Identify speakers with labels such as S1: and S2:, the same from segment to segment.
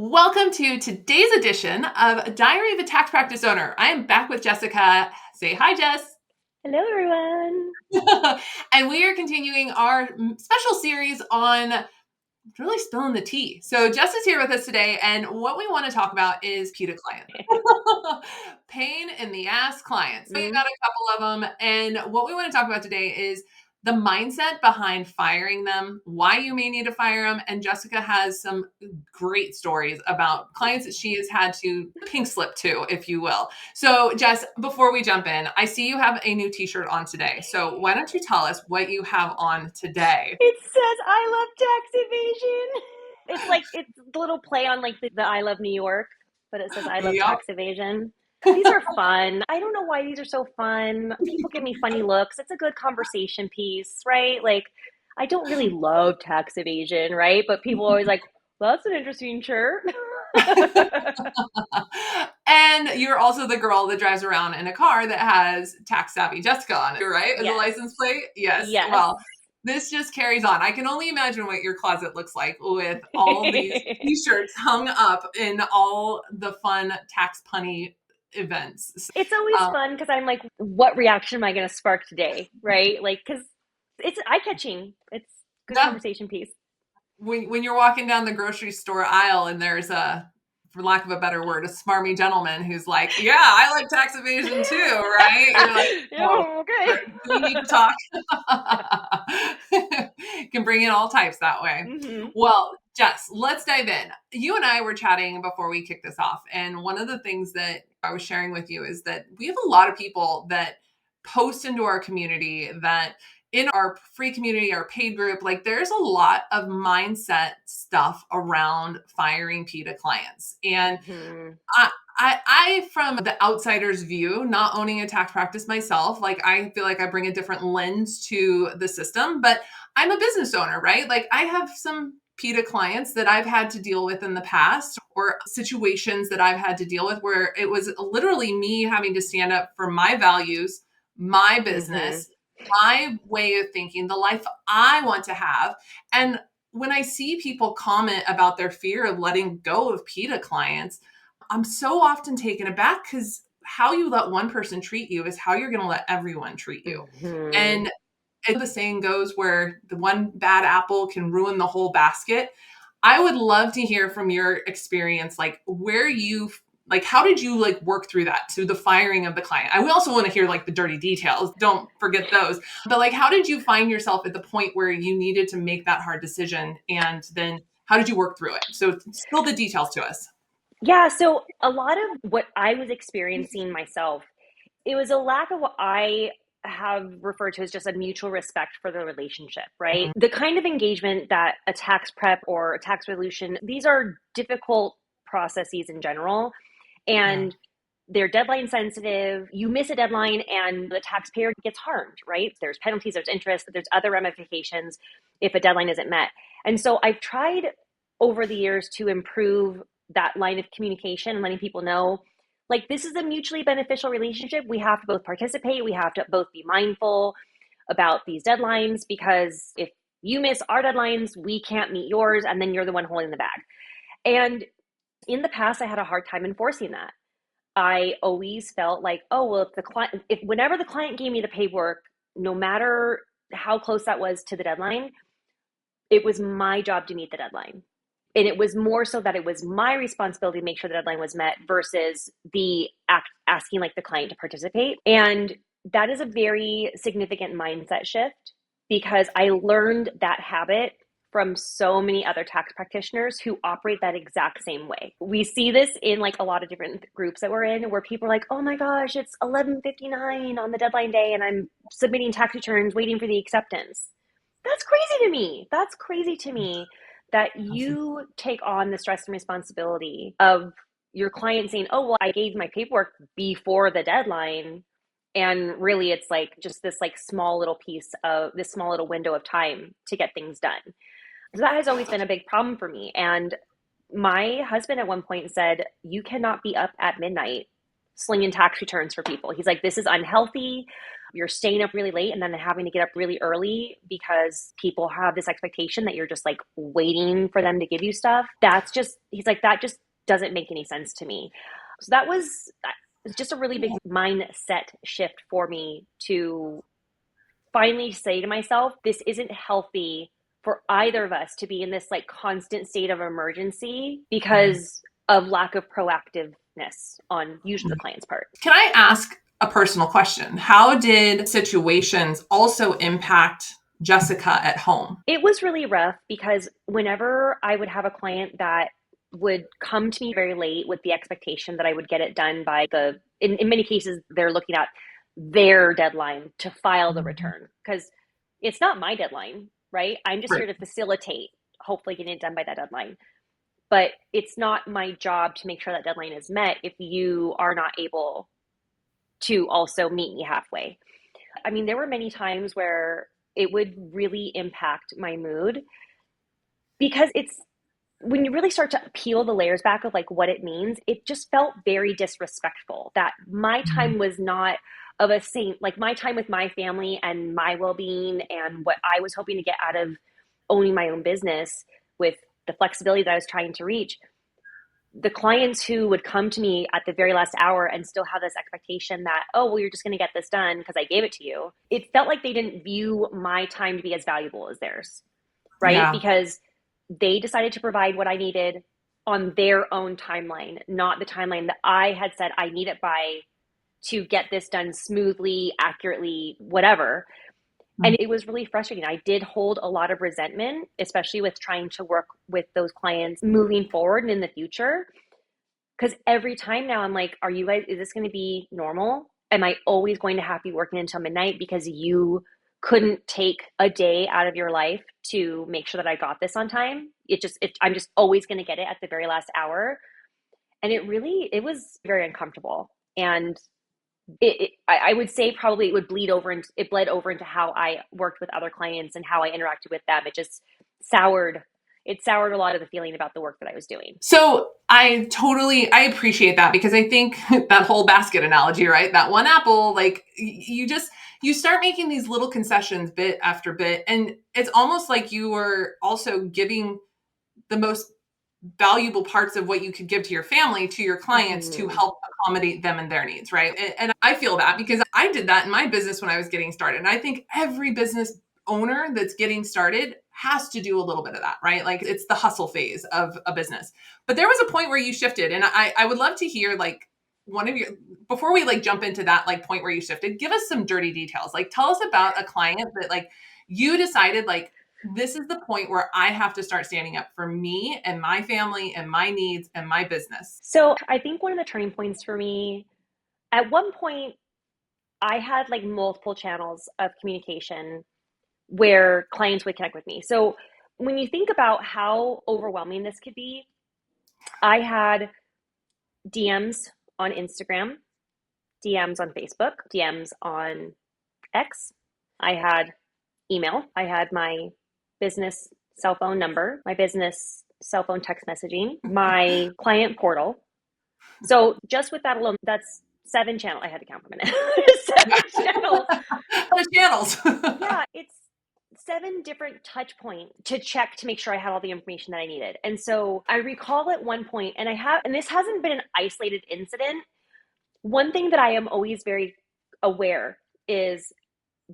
S1: Welcome to today's edition of Diary of a Tax Practice Owner. I am back with Jessica. Say hi, Jess.
S2: Hello, everyone.
S1: And we are continuing our special series on really spilling the tea. So Jess is here with us today, and what we want to talk about is PITA clients. Pain in the ass clients. So you got a couple of them, and what we want to talk about today is the mindset behind firing them, why you may need to fire them, and Jessica has some great stories about clients that she has had to pink slip to, if you will. So Jess, before we jump in, I see you have a new t-shirt on today. So why don't you tell us what you have on today?
S2: It says I love tax evasion. It's a little play on like the I love New York, but it says I love
S1: Yep.
S2: tax evasion. These are fun. I don't know why these are so fun. People give me funny looks. It's a good conversation piece, right? Like, I don't really love tax evasion, right? But people are always like, well, that's an interesting shirt.
S1: And you're also the girl that drives around in a car that has Tax Savvy Jessica on it, right? As a
S2: Yes.
S1: license plate? Yes.
S2: Yes.
S1: Well, this just carries on. I can only imagine what your closet looks like with all these t-shirts hung up in all the fun tax punny events.
S2: It's always fun because I'm like, what reaction am I going to spark today, right? Like, because it's eye-catching. It's good
S1: Yeah.
S2: conversation piece.
S1: When you're walking down the grocery store aisle and there's for lack of a better word, a smarmy gentleman who's like, yeah, I like tax evasion too, right? You're like,
S2: oh, okay.
S1: do we need to talk? Can bring in all types that way.
S2: Mm-hmm.
S1: Well, Jess, let's dive in. You and I were chatting before we kicked this off. And one of the things that I was sharing with you is that we have a lot of people that post into our community that in our free community, our paid group, like there's a lot of mindset stuff around firing PITA clients. And I, from the outsider's view, not owning a tax practice myself, like I feel like I bring a different lens to the system, but I'm a business owner, right? Like I have some PITA clients that I've had to deal with in the past or situations that I've had to deal with where it was literally me having to stand up for my values, my business, my way of thinking, the life I want to have. And when I see people comment about their fear of letting go of PITA clients, I'm so often taken aback because how you let one person treat you is how you're going to let everyone treat you. And the saying goes where the one bad apple can ruin the whole basket. I would love to hear from your experience, like where you like, how did you like work through that to the firing of the client? I also want to hear like the dirty details. Don't forget those. But like, how did you find yourself at the point where you needed to make that hard decision? And then how did you work through it? So spill the details to us.
S2: Yeah. So a lot of what I was experiencing myself, it was a lack of what I have referred to as just a mutual respect for the relationship, right? The kind of engagement that a tax prep or a tax resolution, these are difficult processes in general. And they're deadline sensitive. You miss a deadline and the taxpayer gets harmed, right? There's penalties, there's interest, there's other ramifications if a deadline isn't met. And so I've tried over the years to improve that line of communication and letting people know, like, this is a mutually beneficial relationship. We have to both participate. We have to both be mindful about these deadlines, because if you miss our deadlines, we can't meet yours, and then you're the one holding the bag. And in the past, I had a hard time enforcing that. I always felt like, oh, well, if whenever the client gave me the paperwork, no matter how close that was to the deadline, it was my job to meet the deadline. And it was more so that it was my responsibility to make sure the deadline was met versus the asking like the client to participate. And that is a very significant mindset shift, because I learned that habit from so many other tax practitioners who operate that exact same way. We see this in like a lot of different groups that we're in, where people are like, oh my gosh, it's 11:59 on the deadline day and I'm submitting tax returns waiting for the acceptance. That's crazy to me. That's crazy to me that you take on the stress and responsibility of your client saying, oh, well, I gave my paperwork before the deadline. And really, it's like just this like small little piece of this small little window of time to get things done. So that has always been a big problem for me. And my husband at one point said, you cannot be up at midnight slinging tax returns for people. He's like, this is unhealthy. You're staying up really late and then having to get up really early because people have this expectation that you're just like waiting for them to give you stuff. He's like, that just doesn't make any sense to me. So that was just a really big mindset shift for me to finally say to myself, this isn't healthy for either of us to be in this like constant state of emergency because of lack of proactiveness on usually the client's part.
S1: Can I ask a personal question? How did situations also impact Jessica at home?
S2: It was really rough because whenever I would have a client that would come to me very late with the expectation that I would get it done by in many cases, they're looking at their deadline to file the return because it's not my deadline, right? I'm just here to facilitate, hopefully getting it done by that deadline. But it's not my job to make sure that deadline is met if you are not able to also meet me halfway. I mean, there were many times where it would really impact my mood because when you really start to peel the layers back of like what it means, it just felt very disrespectful that my time was not of a saint, like my time with my family and my well-being and what I was hoping to get out of owning my own business with the flexibility that I was trying to reach. The clients who would come to me at the very last hour and still have this expectation that, oh, well, you're just going to get this done because I gave it to you. It felt like they didn't view my time to be as valuable as theirs, right?
S1: Yeah.
S2: Because they decided to provide what I needed on their own timeline, not the timeline that I had said I need it by to get this done smoothly, accurately, whatever. And it was really frustrating. I did hold a lot of resentment, especially with trying to work with those clients moving forward and in the future. Because every time now I'm like, is this going to be normal? Am I always going to have to be working until midnight because you couldn't take a day out of your life to make sure that I got this on time? I'm just always going to get it at the very last hour. And it was very uncomfortable. And I would say probably it bled over into how I worked with other clients and how I interacted with them. It just soured a lot of the feeling about the work that I was doing.
S1: So I appreciate that because I think that whole basket analogy, right? That one apple, like you start making these little concessions bit after bit. And it's almost like you were also giving the most valuable parts of what you could give to your family, to your clients to help accommodate them and their needs, right? And I feel that because I did that in my business when I was getting started. And I think every business owner that's getting started has to do a little bit of that, right? Like it's the hustle phase of a business. But there was a point where you shifted. And I would love to hear like before we like jump into that like point where you shifted, give us some dirty details. Like tell us about a client that like you decided like, this is the point where I have to start standing up for me and my family and my needs and my business.
S2: So I think one of the turning points for me, at one point, I had like multiple channels of communication where clients would connect with me. So when you think about how overwhelming this could be, I had DMs on Instagram, DMs on Facebook, DMs on X. I had email. I had my business cell phone number, my business cell phone text messaging, my client portal. So just with that alone, that's 7 channels. I had to count for a minute. 7 channels.
S1: The channels.
S2: Yeah, it's 7 different touch points to check to make sure I had all the information that I needed. And so I recall at one point, and this hasn't been an isolated incident. One thing that I am always very aware is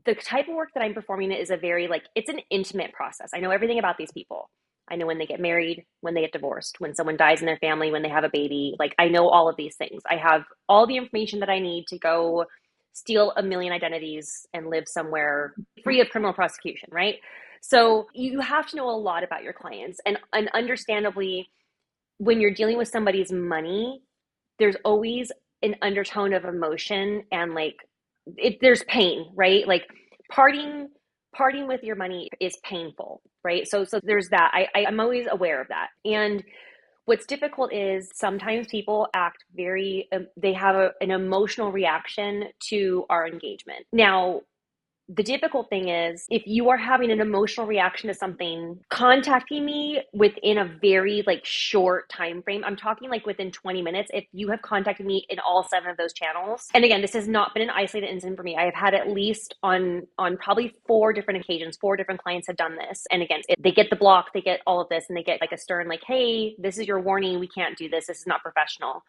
S2: the type of work that I'm performing is it's an intimate process. I know everything about these people. I know when they get married, when they get divorced, when someone dies in their family, when they have a baby. Like I know all of these things. I have all the information that I need to go steal a million identities and live somewhere free of criminal prosecution, right? So you have to know a lot about your clients. And understandably, when you're dealing with somebody's money, there's always an undertone of emotion and there's pain, right? Like parting with your money is painful, right? So there's that. I'm always aware of that. And what's difficult is sometimes people act they have an emotional reaction to our engagement. Now, The difficult thing is if you are having an emotional reaction to something, contacting me within a very like short time frame. I'm talking like within 20 minutes. If you have contacted me in all 7 of those channels. And again, this has not been an isolated incident for me. I have had at least on probably 4 different occasions, 4 different clients have done this. And again, they get the block, they get all of this, and they get like a stern like, "Hey, this is your warning. We can't do this. This is not professional."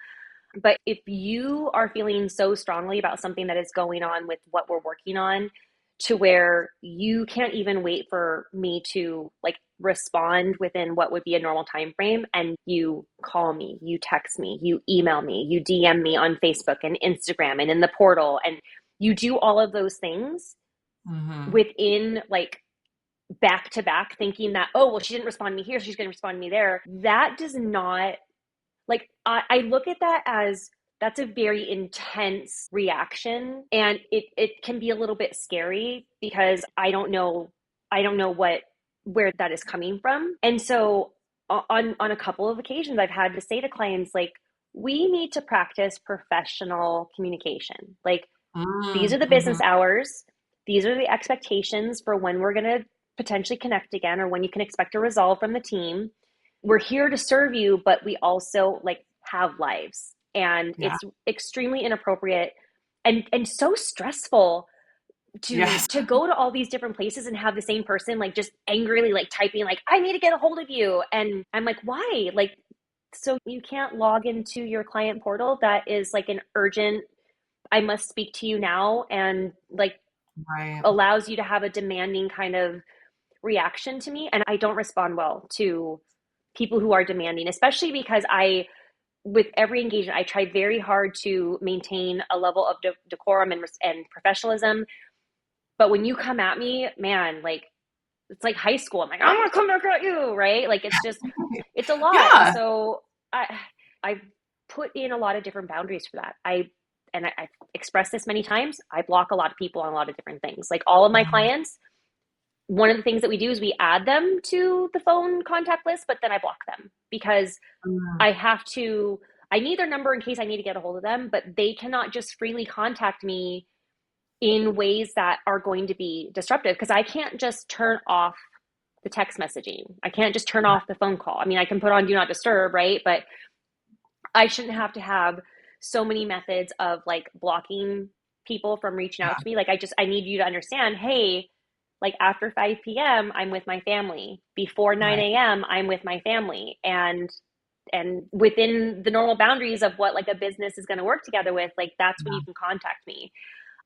S2: But if you are feeling so strongly about something that is going on with what we're working on, to where you can't even wait for me to like respond within what would be a normal time frame, and you call me, you text me, you email me, you DM me on Facebook and Instagram and in the portal, and you do all of those things within like back to back, thinking that, oh well, she didn't respond to me here, she's going to respond to me there. That does not, like, I look at that as that's a very intense reaction, and it can be a little bit scary because I don't know where that is coming from. And so on a couple of occasions I've had to say to clients like, we need to practice professional communication. Like, these are the business hours, these are the expectations for when we're going to potentially connect again, or when you can expect a resolve from the team. We're here to serve you, but we also like have lives, and it's extremely inappropriate and so stressful to go to all these different places and have the same person like just angrily like typing like, I need to get a hold of you. And I'm like, why? Like, so you can't log into your client portal that is like an urgent, I must speak to you now, and like allows you to have a demanding kind of reaction to me. And I don't respond well to people who are demanding, especially because with every engagement, I try very hard to maintain a level of decorum and professionalism. But when you come at me, man, like, it's like high school. I'm like, I'm gonna come back at you, right? Like, it's just, it's a lot. And so I've put in a lot of different boundaries for that. I've expressed this many times. I block a lot of people on a lot of different things. Like, all of my clients, one of the things that we do is we add them to the phone contact list, but then I block them because I need their number in case I need to get a hold of them, but they cannot just freely contact me in ways that are going to be disruptive, because I can't just turn off the text messaging. I can't just turn off the phone call. I mean, I can put on do not disturb, right? But I shouldn't have to have so many methods of like blocking people from reaching out to me. Like, I need you to understand, hey, like after 5 p.m., I'm with my family. Before 9 a.m., I'm with my family. And within the normal boundaries of what like a business is going to work together with, like, that's when you can contact me.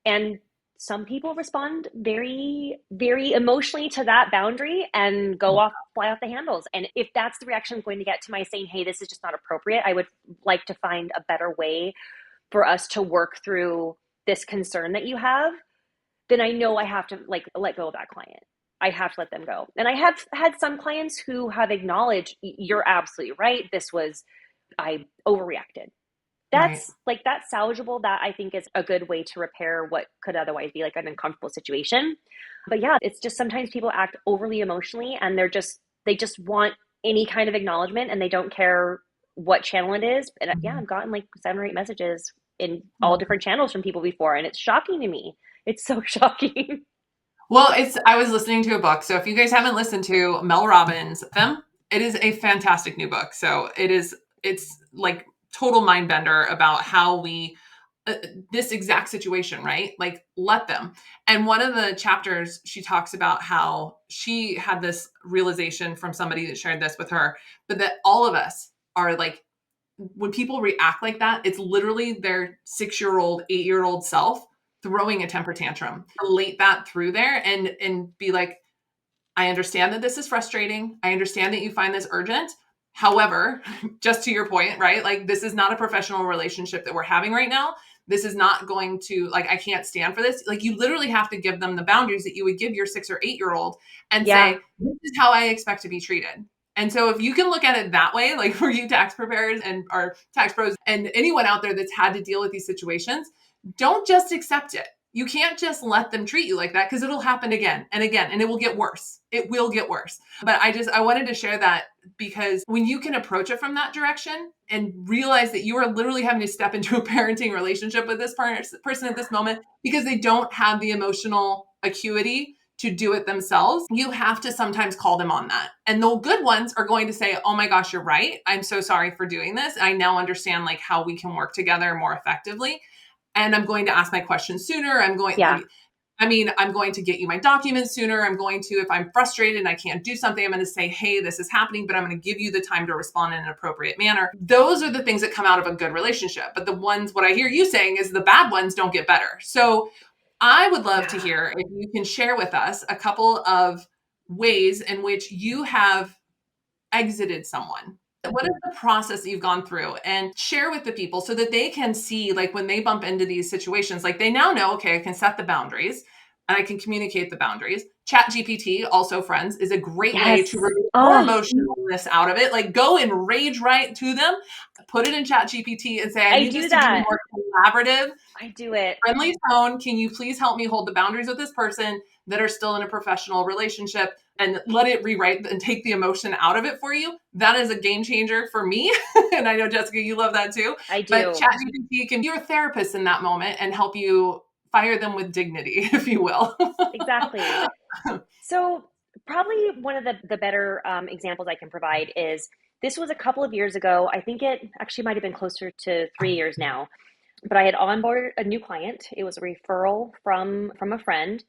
S2: And some people respond very, very emotionally to that boundary and fly off the handles. And if that's the reaction I'm going to get to my saying, hey, this is just not appropriate, I would like to find a better way for us to work through this concern that you have, then I know I have to like let go of that client. I have to let them go. And I have had some clients who have acknowledged, you're absolutely right, I overreacted. That's salvageable. That I think is a good way to repair what could otherwise be like an uncomfortable situation. But yeah, it's just sometimes people act overly emotionally, and they just want any kind of acknowledgement, and they don't care what channel it is. And yeah, I've gotten like 7 or 8 messages in all different channels from people before, and it's shocking to me. It's so shocking.
S1: Well, I was listening to a book. So if you guys haven't listened to Mel Robbins' Them, it is a fantastic new book. So it's like total mind bender about how we, this exact situation, right? Like, let them. And one of the chapters, she talks about how she had this realization from somebody that shared this with her, but that all of us are like, when people react like that, it's literally their 6-year-old, 8-year-old self throwing a temper tantrum. Relate that through there and be like, I understand that this is frustrating. I understand that you find this urgent. However, just to your point, right? Like, this is not a professional relationship that we're having right now. This is not going to, like, I can't stand for this. Like, you literally have to give them the boundaries that you would give your 6 or 8-year-old and say, this is how I expect to be treated. And so if you can look at it that way, like for you tax preparers and our tax pros and anyone out there that's had to deal with these situations, don't just accept it. You can't just let them treat you like that, because it'll happen again and again, and it will get worse. It will get worse. But I wanted to share that, because when you can approach it from that direction and realize that you are literally having to step into a parenting relationship with this person at this moment, because they don't have the emotional acuity to do it themselves, you have to sometimes call them on that. And the good ones are going to say, oh my gosh, you're right. I'm so sorry for doing this. I now understand like how we can work together more effectively. And I'm going to ask my questions sooner.
S2: Yeah.
S1: I'm going to get you my documents sooner. I'm going to, if I'm frustrated and I can't do something, I'm going to say, hey, this is happening, but I'm going to give you the time to respond in an appropriate manner. Those are the things that come out of a good relationship. But the ones, what I hear you saying is the bad ones don't get better. So I would love to hear if you can share with us a couple of ways in which you have exited someone. What is the process that you've gone through, and share with the people so that they can see, like when they bump into these situations, like they now know, okay, I can set the boundaries and I can communicate the boundaries. Chat GPT, also friends, is a great way to
S2: Yes.
S1: remove more
S2: Oh,
S1: emotionalness out of it. Like go and rage right to them, put it in Chat GPT and say, I
S2: I
S1: need this
S2: do
S1: to be
S2: that.
S1: more collaborative,
S2: I do it.
S1: friendly tone. Can you please help me hold the boundaries with this person that are still in a professional relationship, and let it rewrite and take the emotion out of it for you? That is a game changer for me. And I know, Jessica, you love that too.
S2: I
S1: But
S2: do.
S1: ChatGPT can be your therapist in that moment and help you fire them with dignity, if you will.
S2: Exactly. So probably one of the better examples I can provide is this was a couple of years ago. I think it actually might have been closer to 3 years now. But I had onboarded a new client. It was a referral from a friend.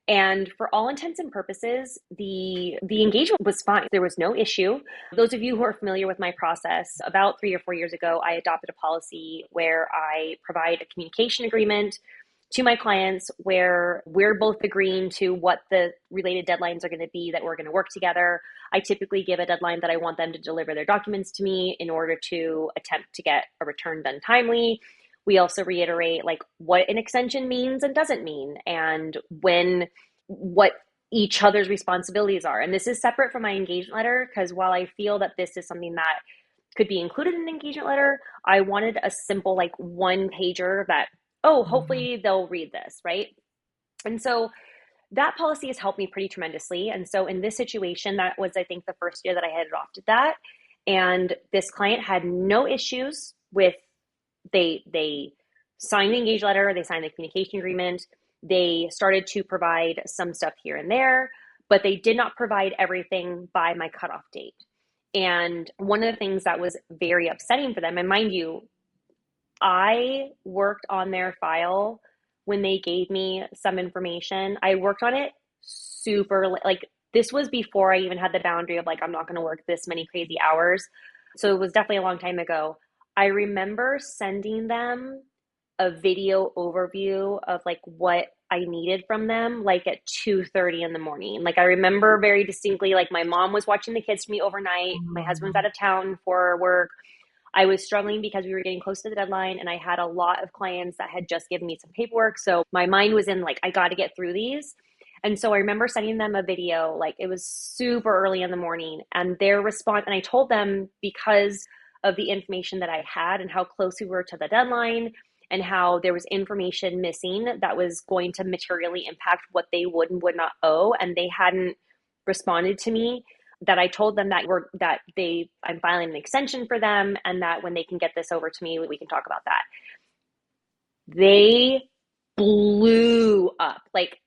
S2: And for all intents and purposes, the engagement was fine. There was no issue. Those of you who are familiar with my process, about 3 or 4 years ago, I adopted a policy where I provide a communication agreement to my clients where we're both agreeing to what the related deadlines are going to be that we're going to work together. I typically give a deadline that I want them to deliver their documents to me in order to attempt to get a return done timely. We also reiterate like what an extension means and doesn't mean, and what each other's responsibilities are. And this is separate from my engagement letter, because while I feel that this is something that could be included in an engagement letter, I wanted a simple like one pager that, oh, hopefully they'll read this, right? And so that policy has helped me pretty tremendously. And so in this situation, that was, I think, the first year that I had adopted that. And this client had no issues with, they signed the engage letter, they signed the communication agreement, they started to provide some stuff here and there, but they did not provide everything by my cutoff date. And one of the things that was very upsetting for them, and mind you, I worked on their file when they gave me some information. I worked on it super, like, this was before I even had the boundary of like, I'm not going to work this many crazy hours. So it was definitely a long time ago. I remember sending them a video overview of like what I needed from them, like at 2:30 in the morning. Like I remember very distinctly, like my mom was watching the kids for me overnight. My husband's out of town for work. I was struggling because we were getting close to the deadline, and I had a lot of clients that had just given me some paperwork. So my mind was in like, I got to get through these. And so I remember sending them a video, like it was super early in the morning, and their response, and I told them because of the information that I had and how close we were to the deadline and how there was information missing that was going to materially impact what they would and would not owe. And they hadn't responded to me, that I told them that I'm filing an extension for them, and that when they can get this over to me, we can talk about that. They blew up. Like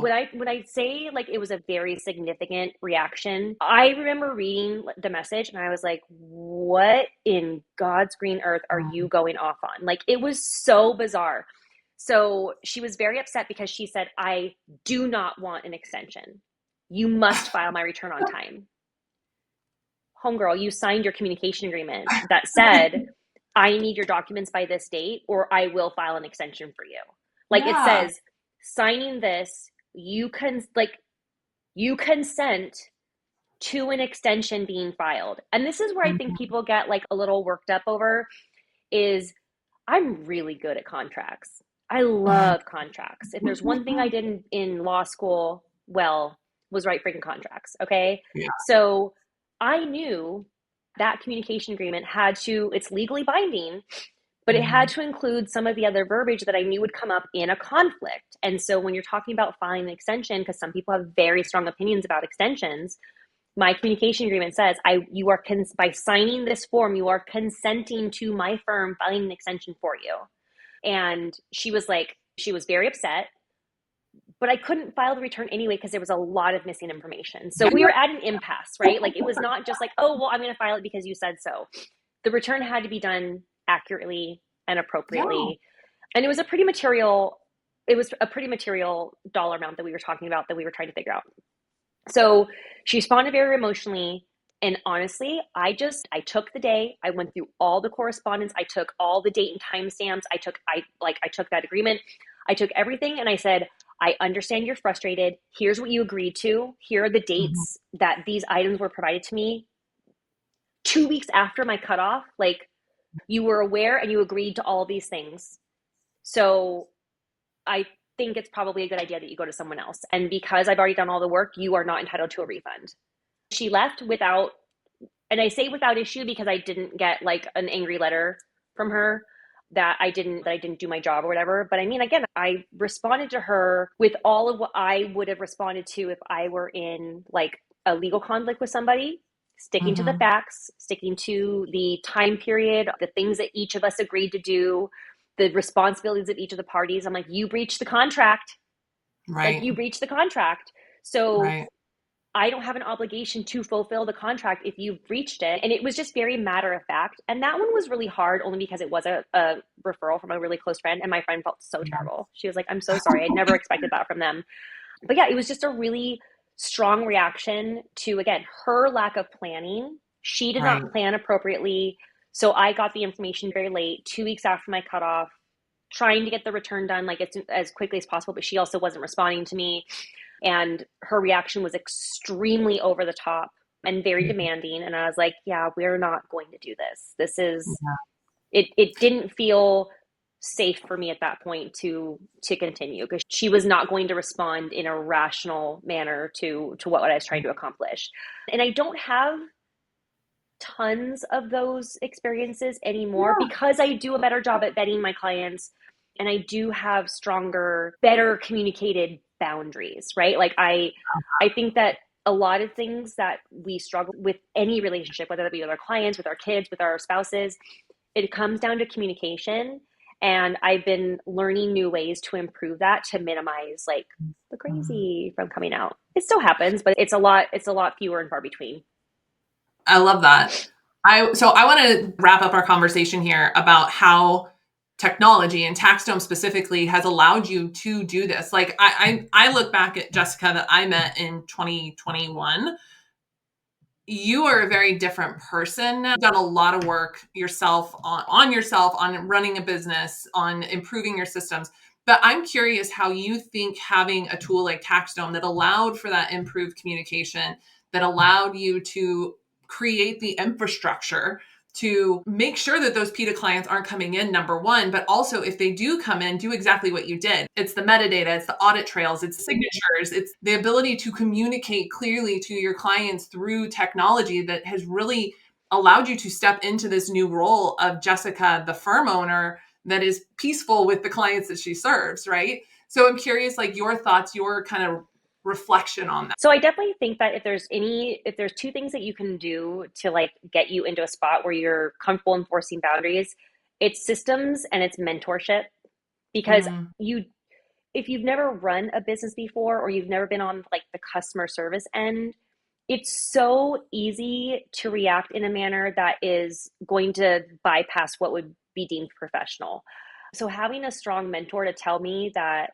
S2: when I say like it was a very significant reaction, I remember reading the message and I was like, what in God's green earth are you going off on? Like it was so bizarre. So she was very upset because she said, I do not want an extension. You must file my return on time. Homegirl, you signed your communication agreement that said, I need your documents by this date or I will file an extension for you. Like it
S1: Yeah.
S2: says, signing this, you consent to an extension being filed. And this is where I think people get like a little worked up over is I'm really good at contracts. I love contracts. If there's one thing I did in law school, well, was write freaking contracts. Okay.
S1: Yeah.
S2: So I knew that communication agreement it's legally binding, but it had to include some of the other verbiage that I knew would come up in a conflict. And so when you're talking about filing an extension, because some people have very strong opinions about extensions, my communication agreement says, by signing this form, you are consenting to my firm filing an extension for you. And she was very upset, but I couldn't file the return anyway because there was a lot of missing information. So we were at an impasse, right? Like, it was not just like, oh, well, I'm going to file it because you said so. The return had to be done accurately and appropriately. And it was a pretty material dollar amount that we were talking about, that we were trying to figure out. So she responded very emotionally. And honestly, I took the day, I went through all the correspondence, I took all the date and time stamps, I took that agreement, I took everything, and I said, I understand you're frustrated. Here's what you agreed to. Here are the dates that these items were provided to me 2 weeks after my cutoff. Like, you were aware and you agreed to all these things. So I think it's probably a good idea that you go to someone else. And because I've already done all the work, you are not entitled to a refund. She left without, and I say without issue because I didn't get like an angry letter from her that I didn't do my job or whatever. But I mean, again, I responded to her with all of what I would have responded to if I were in like a legal conflict with somebody, sticking to the facts, sticking to the time period, the things that each of us agreed to do, the responsibilities of each of the parties. I'm like, you breached the contract.
S1: Right.
S2: Like, you breached the contract. So
S1: right.
S2: I don't have an obligation to fulfill the contract if you've breached it. And it was just very matter of fact. And that one was really hard only because it was a referral from a really close friend. And my friend felt so terrible. She was like, I'm so sorry. I never expected that from them. But yeah, it was just a really strong reaction to, again, her lack of planning. She did not plan appropriately. So I got the information very late, 2 weeks after my cutoff, trying to get the return done like as quickly as possible. But she also wasn't responding to me. And her reaction was extremely over the top and very demanding. And I was like, yeah, we're not going to do this. This is, it didn't feel safe for me at that point to continue, because she was not going to respond in a rational manner to what I was trying to accomplish. And I don't have tons of those experiences anymore because I do a better job at vetting my clients, and I do have stronger, better communicated boundaries, right? Like I think that a lot of things that we struggle with any relationship, whether that be with our clients, with our kids, with our spouses, it comes down to communication. And I've been learning new ways to improve that, to minimize like the crazy from coming out. It still happens, but it's a lot fewer and far between.
S1: I love that. I want to wrap up our conversation here about how technology and TaxDome specifically has allowed you to do this. Like I look back at Jessica that I met in 2021. You are a very different person. You've done a lot of work yourself on running a business, on improving your systems. But I'm curious how you think having a tool like TaxDome that allowed for that improved communication, that allowed you to create the infrastructure to make sure that those PITA clients aren't coming in, number one, but also if they do come in, do exactly what you did. It's the metadata, it's the audit trails, it's signatures, it's the ability to communicate clearly to your clients through technology that has really allowed you to step into this new role of Jessica, the firm owner that is peaceful with the clients that she serves, right? So I'm curious, like your thoughts, your kind of reflection on that.
S2: So I definitely think that if there's two things that you can do to like get you into a spot where you're comfortable enforcing boundaries, it's systems and it's mentorship. Because if you've never run a business before, or you've never been on like the customer service end, it's so easy to react in a manner that is going to bypass what would be deemed professional. So having a strong mentor to tell me that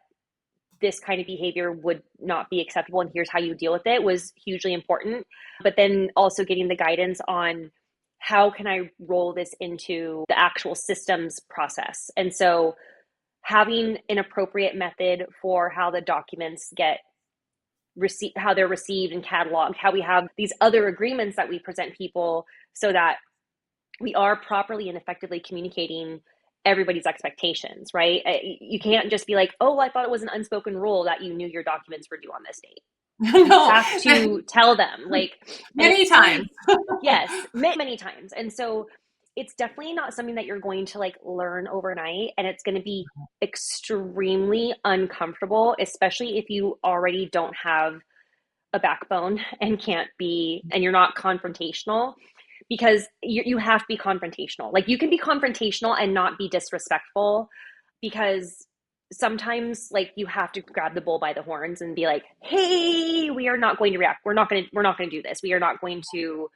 S2: this kind of behavior would not be acceptable and here's how you deal with it was hugely important. But then also getting the guidance on how can I roll this into the actual systems process. And so having an appropriate method for how the documents get received, how they're received and cataloged, how we have these other agreements that we present people so that we are properly and effectively communicating everybody's expectations, right? You can't just be like, oh, I thought it was an unspoken rule that you knew your documents were due on this date. No. You have to tell them, like,
S1: many times.
S2: Yes, many times. And so it's definitely not something that you're going to like learn overnight, and it's going to be extremely uncomfortable, especially if you already don't have a backbone and can't be, and you're not confrontational, because you have to be confrontational. Like you can be confrontational and not be disrespectful, because sometimes like you have to grab the bull by the horns and be like, hey, we are not going to react. We're not going to do this. We are not going to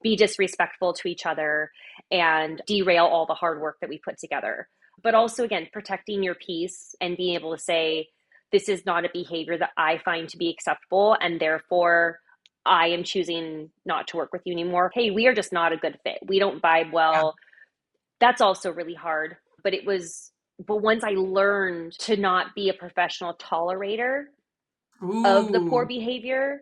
S2: be disrespectful to each other and derail all the hard work that we put together. But also, again, protecting your peace and being able to say, this is not a behavior that I find to be acceptable, and therefore I am choosing not to work with you anymore. Hey, we are just not a good fit. We don't vibe
S1: Yeah.
S2: well. That's also really hard. But once I learned to not be a professional tolerator of the poor
S1: Ooh,
S2: behavior,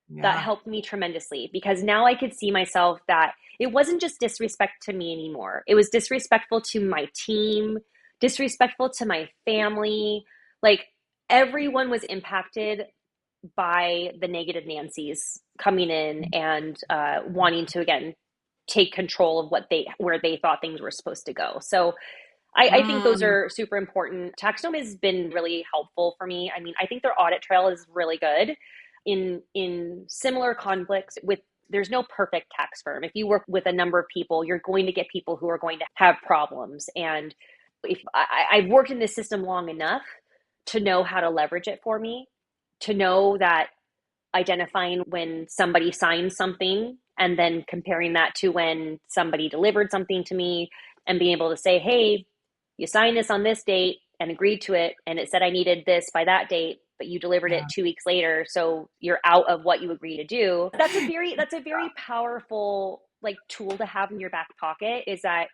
S2: that
S1: yeah.
S2: helped me tremendously, because now I could see myself that it wasn't just disrespect to me anymore. It was disrespectful to my team, disrespectful to my family. Like everyone was impacted by the negative Nancy's coming in and wanting to, again, take control of where they thought things were supposed to go. So I think those
S1: Mm,
S2: are super important. TaxDome has been really helpful for me. I mean, I think their audit trail is really good in similar conflicts with. There's no perfect tax firm. If you work with a number of people, you're going to get people who are going to have problems. And if I've worked in this system long enough to know how to leverage it for me, to know that identifying when somebody signed something and then comparing that to when somebody delivered something to me, and being able to say, hey, you signed this on this date and agreed to it, and it said I needed this by that date, but you delivered it
S1: yeah.
S2: 2 weeks later, so you're out of what you agreed to do. That's a very powerful like tool to have in your back pocket, is that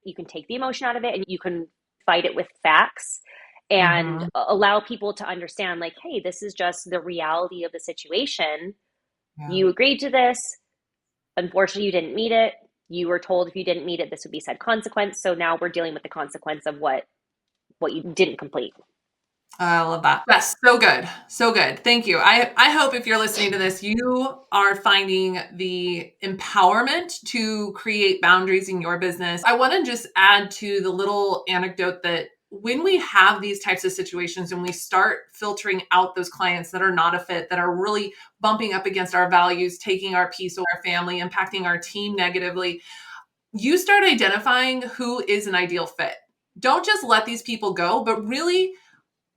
S2: you can take the emotion out of it and you can fight it with facts, and
S1: Mm-hmm.
S2: allow people to understand, like, hey, this is just the reality of the situation.
S1: Yeah.
S2: You agreed to this. Unfortunately, you didn't meet it. You were told if you didn't meet it, this would be said consequence. So now we're dealing with the consequence of what you didn't complete.
S1: I love that. Yes, so good. So good. Thank you. I hope if you're listening to this, you are finding the empowerment to create boundaries in your business. I want to just add to the little anecdote that when we have these types of situations and we start filtering out those clients that are not a fit, that are really bumping up against our values, taking our peace or our family, impacting our team negatively, you start identifying who is an ideal fit. Don't just let these people go, but really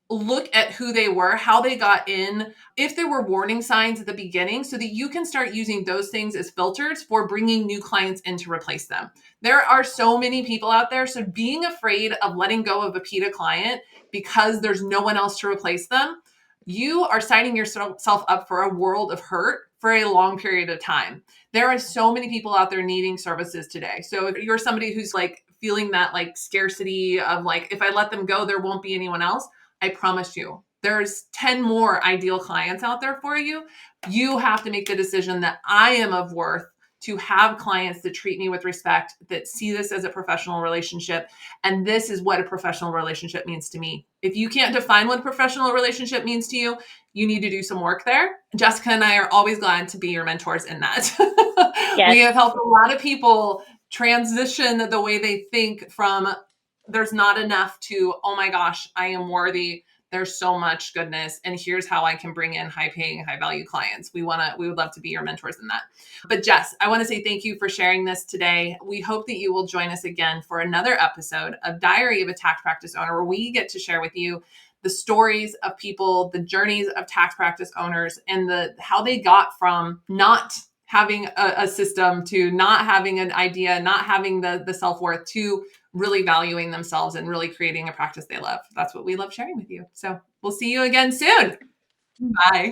S1: look at who they were, how they got in, if there were warning signs at the beginning, so that you can start using those things as filters for bringing new clients in to replace them. There are so many people out there. So being afraid of letting go of a PITA client because there's no one else to replace them, you are signing yourself up for a world of hurt for a long period of time. There are so many people out there needing services today. So if you're somebody who's like feeling that like scarcity of like, if I let them go, there won't be anyone else, I promise you, there's 10 more ideal clients out there for you. You have to make the decision that I am of worth to have clients that treat me with respect, that see this as a professional relationship. And this is what a professional relationship means to me. If you can't define what a professional relationship means to you, you need to do some work there. Jessica and I are always glad to be your mentors in that. We
S2: Yes.
S1: have helped a lot of people transition the way they think from there's not enough to, oh my gosh, I am worthy. There's so much goodness. And here's how I can bring in high paying, high value clients. We would love to be your mentors in that. But Jess, I want to say thank you for sharing this today. We hope that you will join us again for another episode of Diary of a Tax Practice Owner, where we get to share with you the stories of people, the journeys of tax practice owners, and how they got from not having a system to not having an idea, not having the self-worth, to really valuing themselves and really creating a practice they love. That's what we love sharing with you. So we'll see you again soon. Bye.